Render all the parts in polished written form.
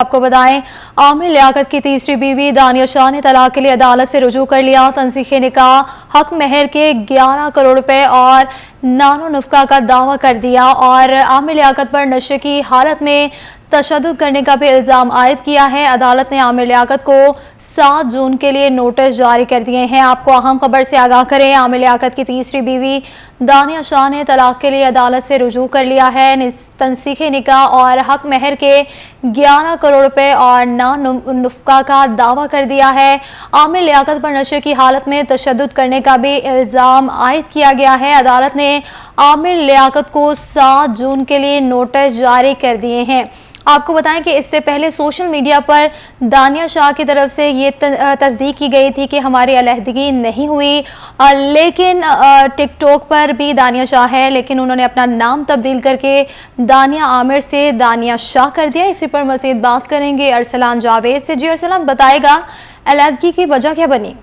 आपको बताएं, आमिर लियाकत की तीसरी बीवी दानिया शाह ने तलाक के लिए अदालत से रुजू कर लिया। तंसीखे निकाह, हक महर के 11 करोड़ रुपए और नानो नुफका का दावा कर दिया और आमिर लियाकत पर नशे की हालत में तशद्दुद करने का भी इल्ज़ाम आयद किया है। अदालत ने आमिर लियाकत को 7 जून के लिए नोटिस जारी कर दिए हैं। आपको अहम खबर से आगाह करें, आमिर लियाकत की तीसरी बीवी दानिया शाह ने तलाक के लिए अदालत से रुजू कर लिया है। तंसीखे निकाह और हक महर के 11 करोड़ रुपए और नुफका का दावा कर दिया है। आमिर लियाकत पर नशे की हालत में तशद्दुद करने का भी इल्ज़ाम आयद किया गया है। अदालत ने आमिर लियाकत को 7 जून के लिए नोटिस जारी कर दिए हैं। आपको बताएं कि इससे पहले सोशल मीडिया पर दानिया शाह की तरफ से ये तस्दीक की गई थी कि हमारी अलहदगी नहीं हुई, लेकिन टिकटॉक पर भी दानिया शाह है, लेकिन उन्होंने अपना नाम तब्दील करके दानिया आमिर से दानिया शाह कर दिया। इसी पर मज़ीद बात करेंगे अरसलान जावेद से। जी अरसलान, बताएगा अलहदगी की वजह क्या बनी?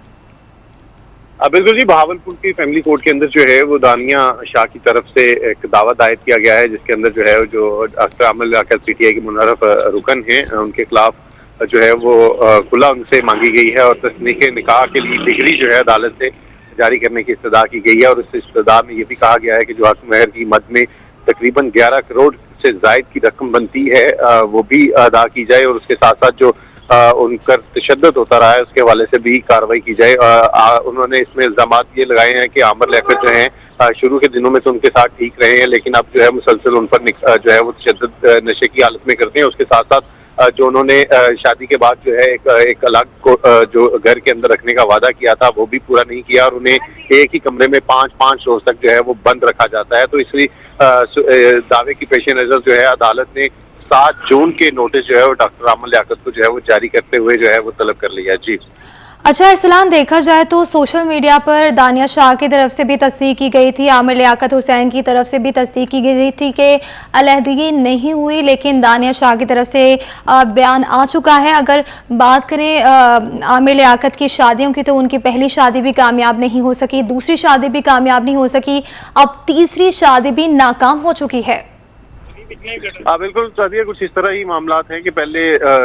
बिल्कुल जी, बहावलपुर की फैमिली कोर्ट के अंदर जो है वो दानिया शाह की तरफ से एक दावा दायर किया गया है, जिसके अंदर जो है जो डॉक्टर आमिर लियाकत पीटीआई के मुनर्रफ रुकन हैं, उनके खिलाफ जो है वो खुला उनसे मांगी गई है और तस्नीके निकाह के लिए डिग्री जो है अदालत से जारी करने की इस्तदा की गई है। और उस इस्तदा में ये भी कहा गया है कि जो हक महर की मद में तकरीबन 11 करोड़ से जायद की रकम बनती है वो भी अदा की जाए और उसके साथ साथ जो उन पर तशद्दुद होता रहा है उसके हवाले से भी कार्रवाई की जाए। उन्होंने इसमें इल्जाम ये लगाए हैं कि आमिर लियाकत जो हैं शुरू के दिनों में तो उनके साथ ठीक रहे हैं, लेकिन अब जो है मुसलसल उन पर जो है वो तशद्दुद नशे की हालत में करते हैं। उसके साथ साथ जो उन्होंने शादी के बाद जो है एक अलग को जो घर के अंदर रखने का वादा किया था वो भी पूरा नहीं किया और उन्हें एक ही कमरे में 5-5 रोज तक जो है वो बंद रखा जाता है। तो इसी दावे की पेश नजर जो है अदालत ने 7 जून के नोटिस जो है वो डॉक्टर आमिर लियाकत को जो है वो जारी करते हुए जो है वो तलब कर लिया। जी अच्छा अरसलान, देखा जाए तो सोशल मीडिया पर दानिया शाह की तरफ से भी तस्दीक की गई थी, आमिर लियाकत हुसैन की तरफ से भी तस्दीक की गई थी कि अलहदगी नहीं हुई, लेकिन दानिया शाह की तरफ से बयान आ चुका है। अगर बात करें आमिर लियाकत की शादियों की, तो उनकी पहली शादी भी कामयाब नहीं हो सकी, दूसरी शादी भी कामयाब नहीं हो सकी, अब तीसरी शादी भी नाकाम हो चुकी है। बिल्कुल सादिया, कुछ इस तरह ही मामला हैं कि पहले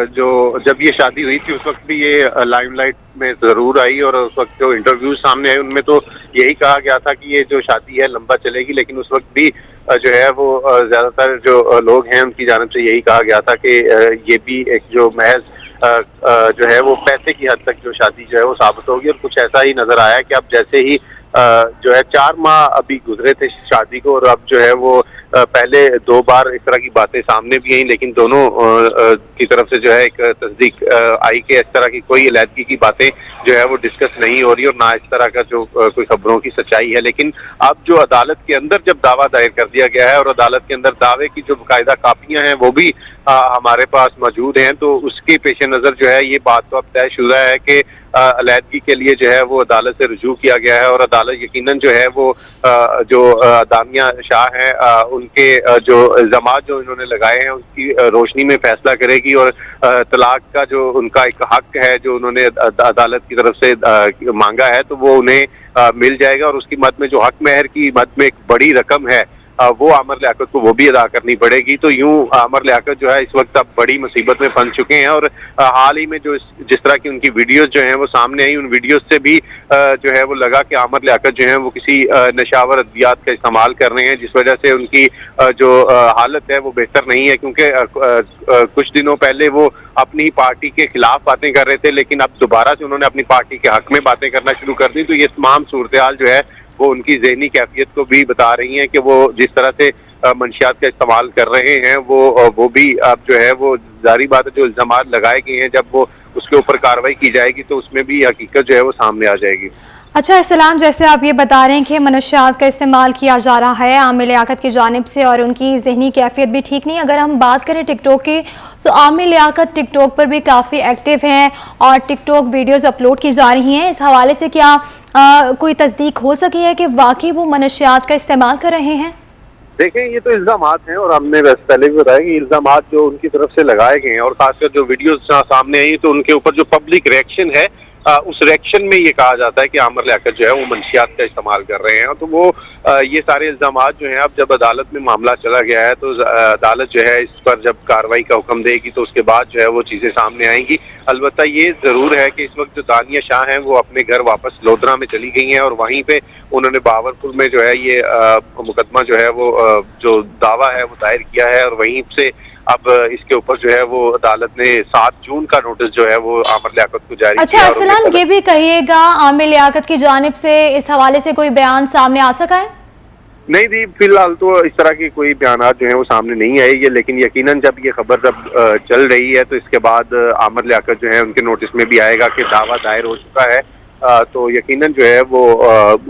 जो जब ये शादी हुई थी उस वक्त भी ये लाइमलाइट में जरूर आई और उस वक्त जो इंटरव्यूज सामने आए उनमें तो यही कहा गया था कि ये जो शादी है लंबा चलेगी, लेकिन उस वक्त भी जो है वो ज्यादातर जो लोग हैं उनकी जानिब से यही कहा गया था कि ये भी एक जो महज जो है वो पैसे की हद तक जो शादी जो है वो साबित होगी। और कुछ ऐसा ही नजर आया कि अब जैसे ही जो है 4 माह अभी गुजरे थे शादी को और अब जो है वो पहले 2 बार इस तरह की बातें सामने भी आई, लेकिन दोनों की तरफ से जो है एक तस्दीक आई कि इस तरह की कोई अलहदगी की बातें जो है वो डिस्कस नहीं हो रही और ना इस तरह का जो कोई खबरों की सच्चाई है। लेकिन अब जो अदालत के अंदर जब दावा दायर कर दिया गया है और अदालत के अंदर दावे की जो बाकायदा कापियां हैं वो भी हमारे पास मौजूद हैं, तो उसके पेश नज़र जो है ये बात तो अब तयशुदा है कि अलहदगी के लिए जो है वो अदालत से रुजू किया गया है और अदालत यकीनन जो है वो जो दानिया शाह हैं उनके जो इल्जामात जो इन्होंने लगाए हैं उसकी रोशनी में फैसला करेगी और तलाक का जो उनका एक हक है जो उन्होंने अदालत की तरफ से मांगा है तो वो उन्हें मिल जाएगा। और उसकी मद में जो हक महर की मद में एक बड़ी रकम है वो आमिर लियाकत को वो भी अदा करनी पड़ेगी। तो यूं आमिर लियाकत जो है इस वक्त अब बड़ी मुसीबत में फंस चुके हैं और हाल ही में जो जिस तरह की उनकी वीडियोस जो हैं वो सामने आई, उन वीडियोस से भी जो है वो लगा कि आमिर लियाकत जो है वो किसी नशावर अद्वियात का इस्तेमाल कर रहे हैं, जिस वजह से उनकी जो हालत है वो बेहतर नहीं है। क्योंकि कुछ दिनों पहले वो अपनी पार्टी के खिलाफ बातें कर रहे थे, लेकिन अब दोबारा से उन्होंने अपनी पार्टी के हक में बातें करना शुरू कर दी। तो ये तमाम सूरत हाल जो है वो उनकी ज़हनी कैफियत को भी बता रही हैं कि वो जिस तरह से मंशियात का इस्तेमाल कर रहे हैं वो भी अब जो है वो जारी बात है जो इल्जाम लगाए गए हैं जब वो उसके ऊपर कार्रवाई की जाएगी तो उसमें भी हकीकत जो है वो सामने आ जाएगी। अच्छा अरसलान, जैसे आप ये बता रहे हैं कि मनशियात का इस्तेमाल किया जा रहा है आमिर लियाकत की जानिब से और उनकी जहनी कैफियत भी ठीक नहीं। अगर हम बात करें टिकटॉक की, तो आमिर लियाकत टिकटॉक पर भी काफ़ी एक्टिव हैं और टिकटॉक वीडियोज़ अपलोड की जा रही हैं। इस हवाले से क्या कोई तस्दीक हो सकी है कि वाकई वो मनशियात का इस्तेमाल कर रहे हैं? देखें, ये तो इल्जामात हैं और हमने वैसे पहले भी बताया कि इल्जामात जो उनकी तरफ से लगाए गए हैं और खासकर जो वीडियोस सामने आई तो उनके ऊपर जो पब्लिक रिएक्शन है उस रिएक्शन में ये कहा जाता है कि आमिर लियाकत जो है वो मंशियात का इस्तेमाल कर रहे हैं। तो वो ये सारे इल्जामात जो हैं, अब जब अदालत में मामला चला गया है तो अदालत जो है इस पर जब कार्रवाई का हुक्म देगी तो उसके बाद जो है वो चीज़ें सामने आएंगी। अलबत्ता ये ज़रूर है कि इस वक्त जो दानिया शाह हैं वो अपने घर वापस लोधरा में चली गई हैं और वहीं पे उन्होंने बावरपुर में जो है ये मुकदमा जो है वो जो दावा है वो दायर किया है और वहीं से अब इसके ऊपर जो है वो अदालत ने 7 जून का नोटिस जो है वो आमिर लियाकत को जारी अच्छा किया। अरसलान, ये भी कहिएगा आमिर लियाकत की जानिब से इस हवाले से कोई बयान सामने आ सका है? नहीं दी, फिलहाल तो इस तरह के कोई बयान जो है वो सामने नहीं आए ये, लेकिन यकीनन जब ये खबर जब चल रही है तो इसके बाद आमिर लियाकत जो है उनके नोटिस में भी आएगा कि दावा दायर हो चुका है। तो यकीनन जो है वो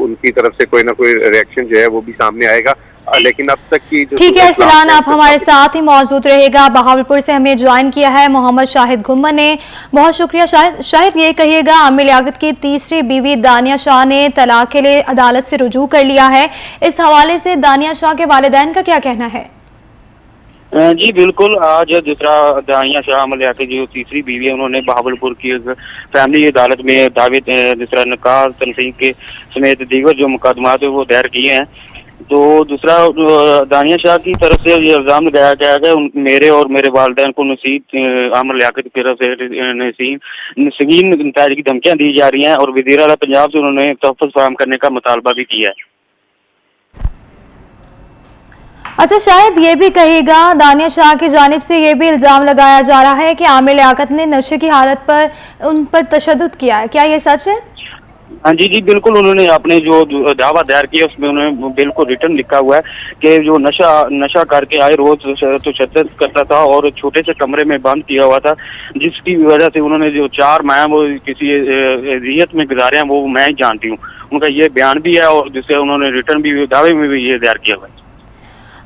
उनकी तरफ से कोई ना कोई रिएक्शन जो है वो भी सामने आएगा। लेकिन अब तक की जो ठीक है अरसलान, आप हमारे साथ ही मौजूद रहेगा। बहावलपुर से हमें ज्वाइन किया है मोहम्मद शाहिद घुम्मन ने, बहुत शुक्रिया। शाहिद ये कहिएगा, आमिर लियाकत की तीसरी बीवी दानिया शाह ने तलाक के लिए अदालत से रुजू कर लिया है। इस हवाले से दानिया शाह के वालिदैन का क्या कहना है? जी बिल्कुल, आज दूसरा दानिया शाह आमिर लियाकत की जो तीसरी बीवी है उन्होंने बहावलपुर की फैमिली अदालत में दावे दूसरा निकाह तनसीब के समेत दीगर जो मुकदमात है वो दायर किए हैं। तो दूसरा दानिया शाह की तरफ से ये इल्ज़ाम लगाया गया है मेरे और मेरे वालिदैन को नसीब आमिर लियाकत की तरफ से संगीन नताइज की धमकियाँ दी जा रही हैं और वज़ीर आला पंजाब से उन्होंने तहफ़्फ़ुज़ फराहम करने का मुतालबा भी किया है। अच्छा शायद ये भी कहिएगा, दानिया शाह की जानिब से ये भी इल्ज़ाम लगाया जा रहा है कि आमिर लियाकत ने नशे की हालत पर उन पर तशद्दुद किया है, क्या ये सच है? हाँ जी बिल्कुल, उन्होंने अपने जो दावा दायर किया उसमें उन्होंने बिल्कुल रिटर्न लिखा हुआ है कि जो नशा करके आए रोज तो तशद्दुद करता था और छोटे से कमरे में बंद किया हुआ था, जिसकी वजह से उन्होंने जो 4 माह वो किसी अज़ियत में गुजारे हैं वो मैं ही जानती हूँ। उनका ये बयान भी है और जिससे उन्होंने रिटर्न भी दावे में भी ये दायर किया हुआ है।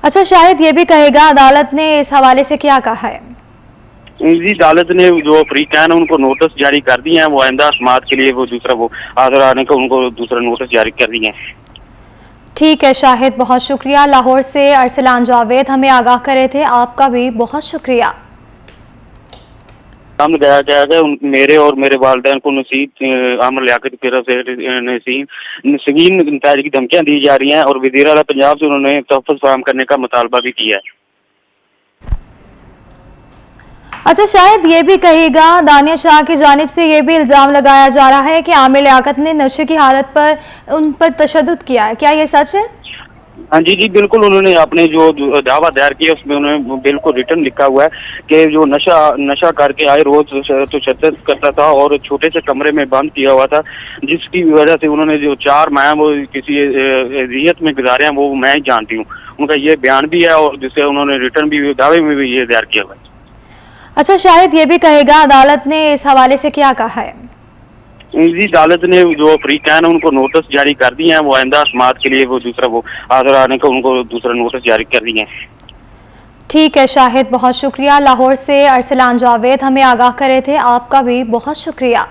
अच्छा शायद ये भी कहेगा, अदालत ने इस हवाले से क्या कहा है? जी अदालत ने जो फरीकैन है उनको नोटिस जारी कर दिए हैं, वो आइंदा समाअत के लिए वो दूसरा वो हाजिर आने का उनको दूसरा नोटिस जारी कर दिए हैं। ठीक है शाहिद, बहुत शुक्रिया। लाहौर से अरसलान जावेद हमें आगाह कर रहे थे, आपका भी बहुत शुक्रिया। लगाया गया है मेरे और मेरे वालिदैन को नसीब आमिर लियाकत की तरफ से संगीन नताइज की धमकियाँ दी जा रही हैं और वज़ीर आला पंजाब से उन्होंने तहफ़्फ़ुज़ फराहम करने का मुतालबा भी किया है। अच्छा शायद ये भी कहिएगा, दानिया शाह की जानिब से ये भी इल्ज़ाम लगाया जा रहा है कि आमिर लियाकत ने नशे की हालत पर उन पर तशद्दुद किया है, क्या ये सच है? हाँ जी बिल्कुल, उन्होंने अपने जो दावा दायर किया उसमें उन्होंने बिल्कुल रिटर्न लिखा हुआ है कि जो नशा करके आए रोज तो तशद्दुद करता था और छोटे से कमरे में बंद किया हुआ था, जिसकी वजह से उन्होंने जो 4 माह वो किसी अज़ियत में गुजारे हैं वो मैं ही जानती हूँ। उनका ये बयान भी है और जिससे उन्होंने रिटर्न भी दावे में भी ये दायर किया हुआ है। अच्छा शायद ये भी कहेगा, अदालत ने इस हवाले से क्या कहा है? जी अदालत ने जो फरीकैन है उनको नोटिस जारी कर दिए हैं, वो आइंदा समाअत के लिए वो दूसरा वो हाजिर आने का उनको दूसरा नोटिस जारी कर दिए हैं। ठीक है शाहिद, बहुत शुक्रिया। लाहौर से अरसलान जावेद हमें आगाह कर रहे थे, आपका भी बहुत शुक्रिया।